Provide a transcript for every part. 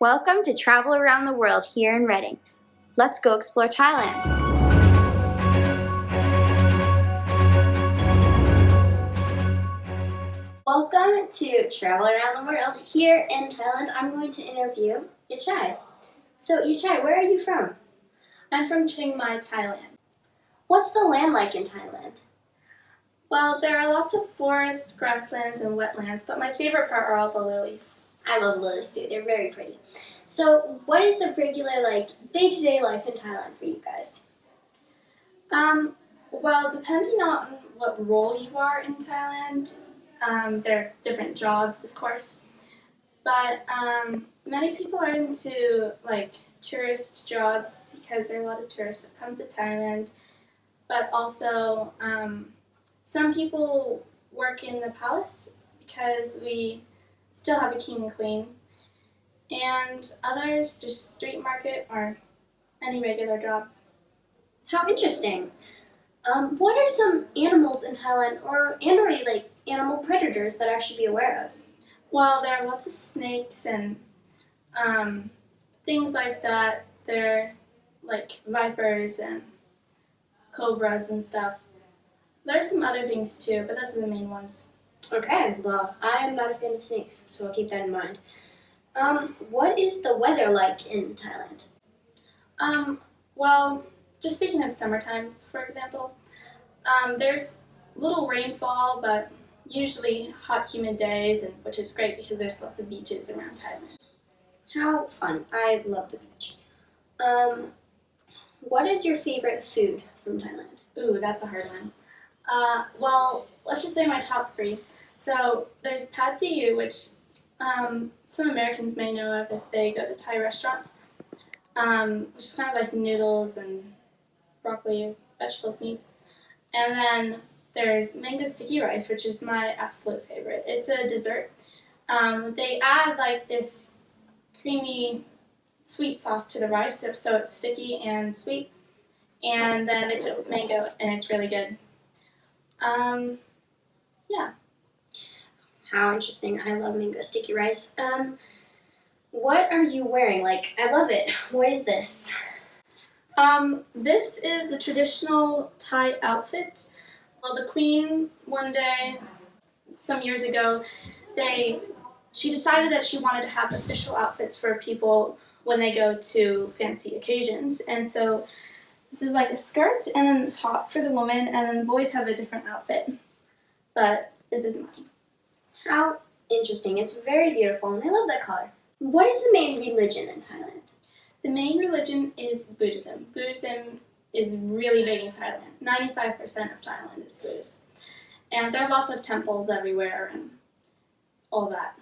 Welcome to Travel Around the World here in Reading. Let's go explore Thailand. Welcome to Travel Around the World here in Thailand. I'm going to interview Yachai. So Yachai, where are you from? I'm from Chiang Mai, Thailand. What's the land like in Thailand? Well, there are lots of forests, grasslands, and wetlands, but my favorite part are all the lilies. I love lilies too. They're very pretty. So what is the regular day-to-day life in Thailand for you guys? Well, depending on what role you are in Thailand, there are different jobs, of course. But many people are into tourist jobs because there are a lot of tourists that come to Thailand. But also, some people work in the palace because we still have a king and queen. And others just street market or any regular job. How interesting. What are some animals in Thailand or animal predators that I should be aware of? Well, there are lots of snakes and things like that. They're like vipers and cobras and stuff. There are some other things too, but those are the main ones. Okay, well, I am not a fan of snakes, so I'll keep that in mind. What is the weather like in Thailand? Well, just speaking of summer times, for example, there's little rainfall, but usually hot, humid days, which is great because there's lots of beaches around Thailand. How fun. I love the beach. What is your favorite food from Thailand? Ooh, that's a hard one. Well, let's just say my top three. So there's pad see ew, which some Americans may know of if they go to Thai restaurants, which is kind of like noodles and broccoli, vegetables, meat. And then there's mango sticky rice, which is my absolute favorite. It's a dessert. They add this creamy sweet sauce to the rice, so it's sticky and sweet. And then they put it with mango, and it's really good. Yeah. How interesting. I love mango sticky rice. What are you wearing? I love it. What is this? This is a traditional Thai outfit. Well, the queen, one day, some years ago, she decided that she wanted to have official outfits for people when they go to fancy occasions. And so this is like a skirt and then the top for the woman, and then the boys have a different outfit. But this is mine. How interesting. It's very beautiful, and I love that color. What is the main religion in Thailand? The main religion is Buddhism. Buddhism is really big in Thailand. 95% of Thailand is Buddhist. And there are lots of temples everywhere and all that.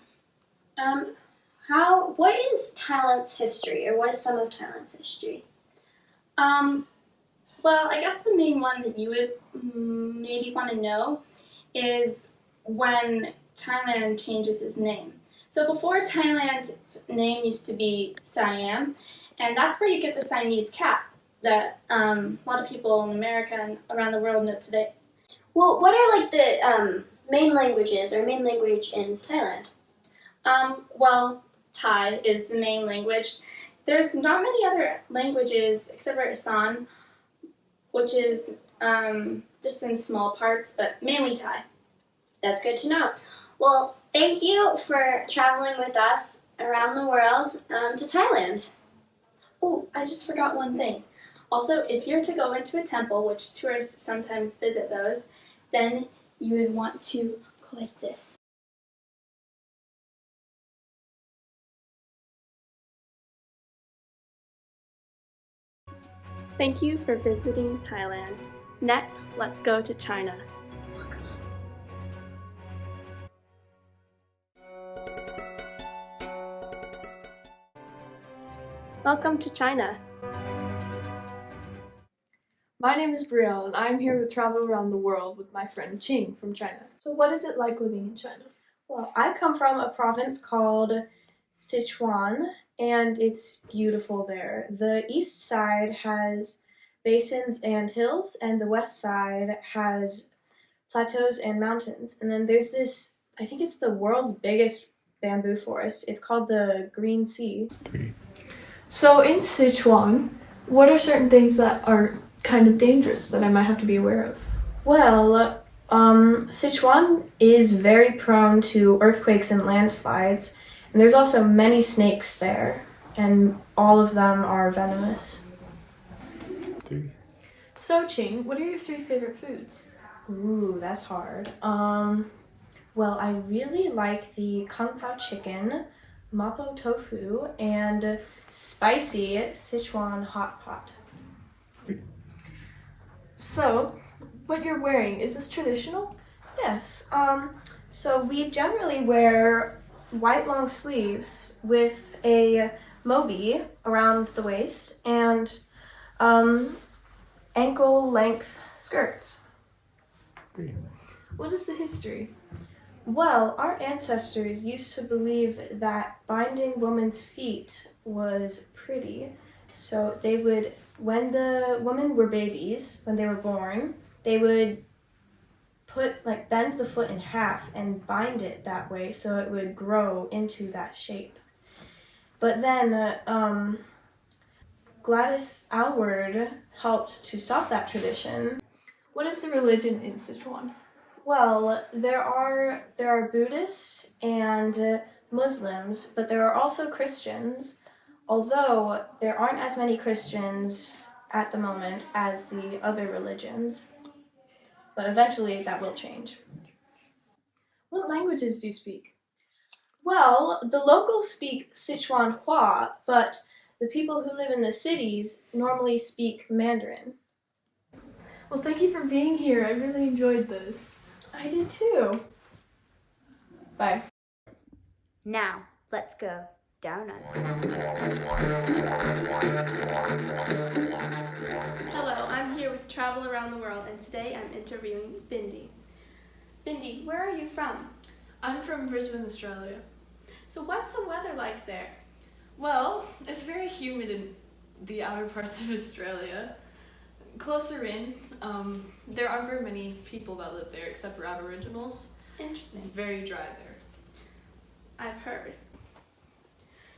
What is Thailand's history, or what is some of Thailand's history? Well, I guess the main one that you would maybe want to know is when Thailand changes its name. So before, Thailand's name used to be Siam, and that's where you get the Siamese cat that a lot of people in America and around the world know today. Well, what are the main languages or main language in Thailand? Well, Thai is the main language. There's not many other languages except for Isan, which is just in small parts, but mainly Thai. That's good to know. Well, thank you for traveling with us around the world to Thailand. Oh, I just forgot one thing. Also, if you're to go into a temple, which tourists sometimes visit those, then you would want to go like this. Thank you for visiting Thailand. Next, let's go to China. Welcome to China. My name is Brielle, and I'm here to travel around the world with my friend Qing from China. So what is it like living in China? Well, I come from a province called Sichuan, and it's beautiful there. The east side has basins and hills, and the west side has plateaus and mountains. And then there's this, I think it's the world's biggest bamboo forest. It's called the Green Sea. So in Sichuan, what are certain things that are kind of dangerous that I might have to be aware of? Well, Sichuan is very prone to earthquakes and landslides, and there's also many snakes there, and all of them are venomous. So Ching, what are your 3 favorite foods? Ooh, that's hard. Well, I really like the Kung Pao chicken, mapo tofu, and spicy Sichuan hot pot. So, what you're wearing, is this traditional? Yes. So we generally wear white long sleeves with a mobi around the waist and ankle length skirts. What is the history? Well, our ancestors used to believe that binding women's feet was pretty. So they would, when the women were babies, when they were born, they would bend the foot in half and bind it that way so it would grow into that shape. But then Gladys Aylward helped to stop that tradition. What is the religion in Sichuan? Well, there are Buddhists and Muslims, but there are also Christians, although there aren't as many Christians at the moment as the other religions. But eventually that will change. What languages do you speak? Well, the locals speak Sichuan Hua, but the people who live in the cities normally speak Mandarin. Well, thank you for being here. I really enjoyed this. I did too. Bye. Now, let's go down under. Hello, I'm here with Travel Around the World, and today I'm interviewing Bindi. Bindi, where are you from? I'm from Brisbane, Australia. So what's the weather like there? Well, it's very humid in the outer parts of Australia. Closer in, there aren't very many people that live there except for Aboriginals. Interesting. It's very dry there. I've heard.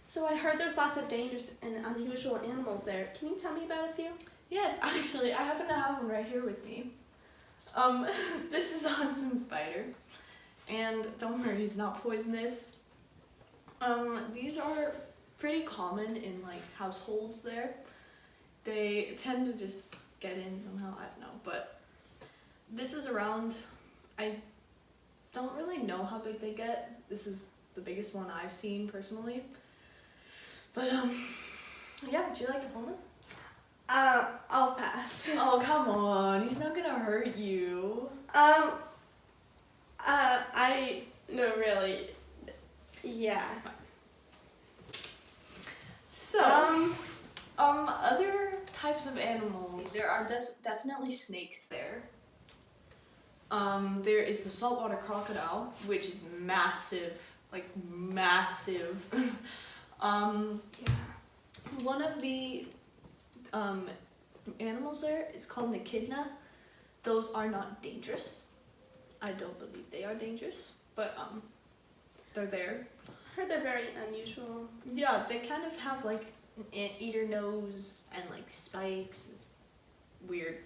So I heard there's lots of dangerous and unusual animals there. Can you tell me about a few? Yes, actually, I happen to have one right here with me. This is a huntsman spider, and don't worry, he's not poisonous. These are pretty common in like households there. They tend to just get in somehow, I don't know, but this is around, I don't really know how big they get. This is the biggest one I've seen personally. But yeah, would you like to hold him? I'll pass. Oh, come on, he's not gonna hurt you. I no really. Yeah. So, other types of animals. There are definitely snakes there. There is the saltwater crocodile, which is massive, like massive. One of the animals there is called an echidna. Those are not dangerous. I don't believe they are dangerous, but they're there. I heard they're very unusual. Yeah, they kind of have like an anteater nose and like spikes. It's weird.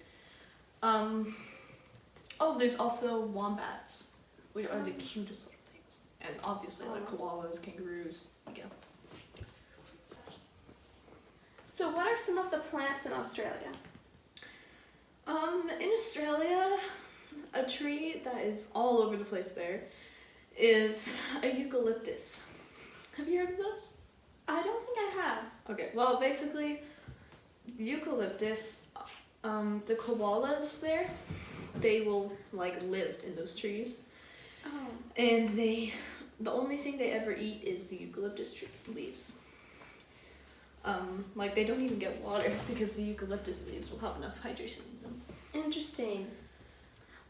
Oh, there's also wombats, which are the cutest little things. And obviously like koalas, kangaroos, yeah. So what are some of the plants in Australia? In Australia, a tree that is all over the place there is a eucalyptus. Have you heard of those? I don't think I have. Okay, well basically, the eucalyptus, the koalas there, they will like live in those trees. Oh. And the only thing they ever eat is the eucalyptus tree leaves. Like they don't even get water because the eucalyptus leaves will have enough hydration in them. Interesting.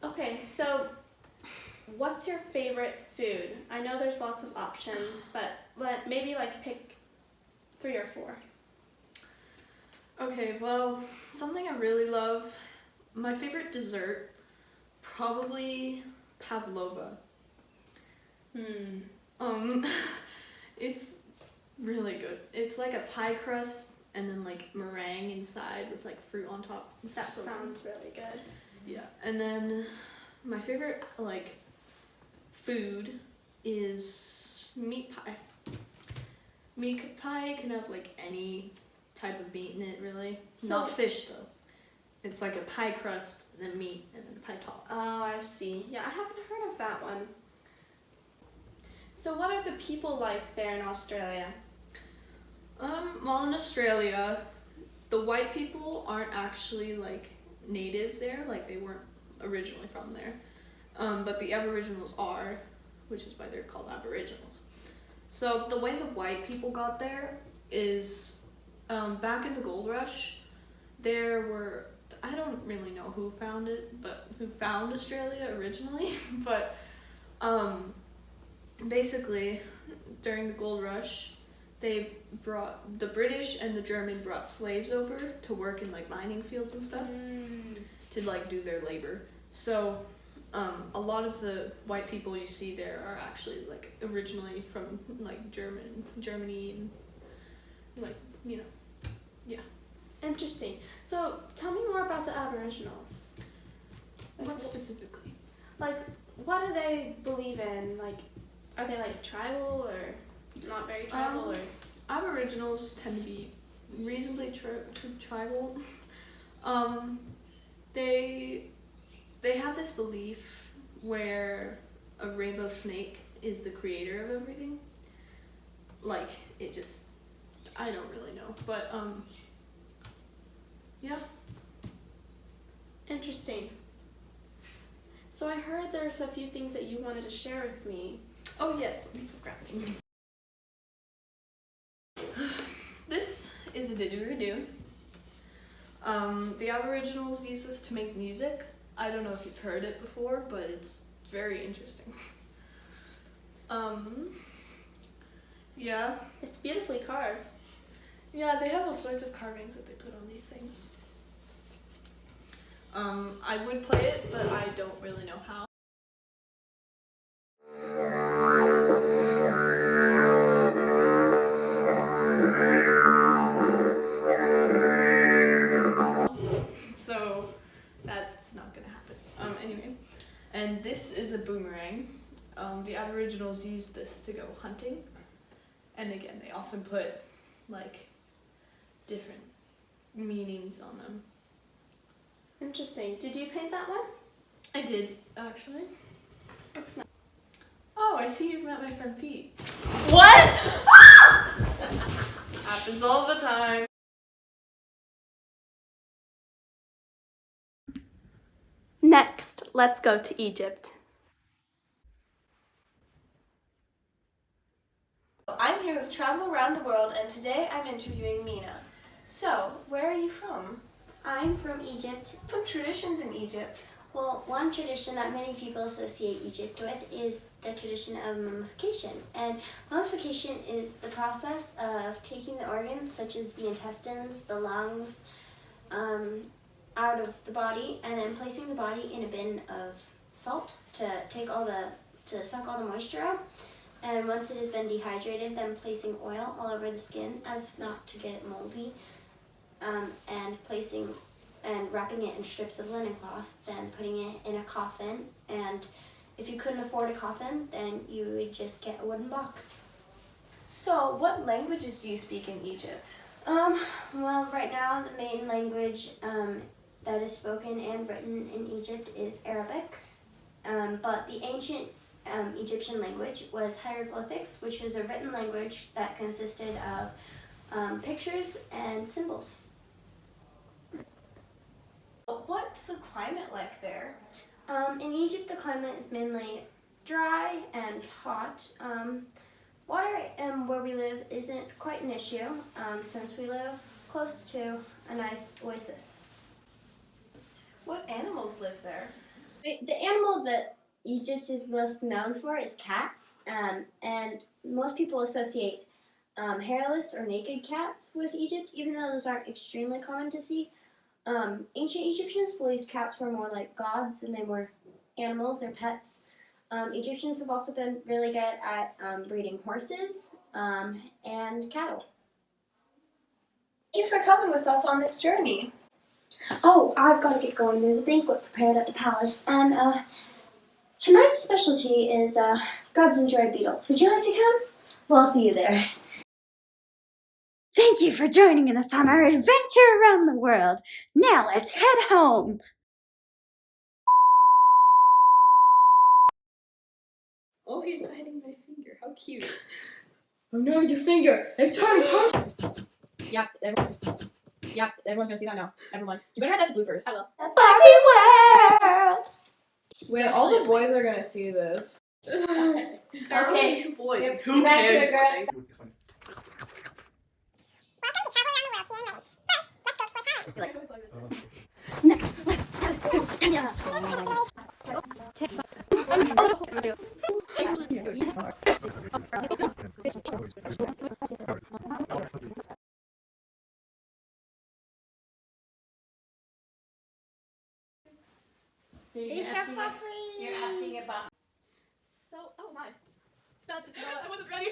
Okay, so what's your favorite food? I know there's lots of options, but maybe like pick 3 or 4. Okay, well, something I really love, my favorite dessert, probably pavlova. Um, it's really good. It's like a pie crust and then like meringue inside with like fruit on top. It's That so good. sounds really good. Yeah, and then my favorite like food is meat pie. Meat pie can have like any type of meat in it, really. Not fish though. It's like a pie crust, and then meat, and then a pie top. Oh, I see. Yeah, I haven't heard of that one. So what are the people like there in Australia? Well, in Australia, the white people aren't actually like native there, like they weren't originally from there. But the Aboriginals are, which is why they're called Aboriginals. So the way the white people got there is, back in the gold rush, there were, I don't really know who found it, but who found Australia originally, but basically during the gold rush, they brought, the British and the German brought slaves over to work in like mining fields and stuff, to like do their labor. So a lot of the white people you see there are actually like originally from like Germany and like, you know, yeah. Interesting. So tell me more about the Aboriginals. What specifically? Like, what do they believe in? Like, are they like tribal or not very tribal or? Aboriginals tend to be reasonably tribal. They have this belief where a rainbow snake is the creator of everything. Like, it just, I don't really know, but yeah. Interesting. So I heard there's a few things that you wanted to share with me. Oh yes, let me go grab it. This is a didgeridoo. The Aboriginals use this to make music. I don't know if you've heard it before, but it's very interesting. Yeah. It's beautifully carved. Yeah, they have all sorts of carvings that they put on these things. I would play it, but I don't really know how. So that's not gonna happen. Anyway, and this is a boomerang. The Aboriginals use this to go hunting, and again, they often put like different meanings on them. Interesting. Did you paint that one? I did, actually. Looks nice. Oh, I see you've met my friend Pete. What? Happens all the time. Next, let's go to Egypt. I'm here with Travel Around the World, and today I'm interviewing Mina. So, where are you from? I'm from Egypt. Some traditions in Egypt. Well, one tradition that many people associate Egypt with is the tradition of mummification. And mummification is the process of taking the organs, such as the intestines, the lungs, out of the body, and then placing the body in a bin of salt to suck all the moisture out. And once it has been dehydrated, then placing oil all over the skin as not to get it moldy, and wrapping it in strips of linen cloth, then putting it in a coffin. And if you couldn't afford a coffin, then you would just get a wooden box. So, what languages do you speak in Egypt? Well, right now the main language that is spoken and written in Egypt is Arabic. But the ancient Egyptian language was hieroglyphics, which was a written language that consisted of pictures and symbols. What's the climate like there? In Egypt, the climate is mainly dry and hot. Water where we live isn't quite an issue since we live close to a nice oasis. What animals live there? The animal that Egypt is most known for is cats, and most people associate hairless or naked cats with Egypt, even though those aren't extremely common to see. Ancient Egyptians believed cats were more like gods than they were animals or pets. Egyptians have also been really good at breeding horses and cattle. Thank you for coming with us on this journey. Oh, I've got to get going. There's a banquet prepared at the palace, and tonight's specialty is grubs and dry beetles. Would you like to come? Well, I'll see you there. Thank you for joining us on our adventure around the world. Now let's head home. Oh, he's biting my finger. How cute. Oh no, your finger! It's turning purple! Yep, everyone's gonna see that now. Everyone. You better add that to bloopers. I will. Barbie world! Wait, all the boys are gonna see this. There are only 2 boys. Yep. Who Back to cares? the girls. You're asking about. So, oh my. I wasn't ready.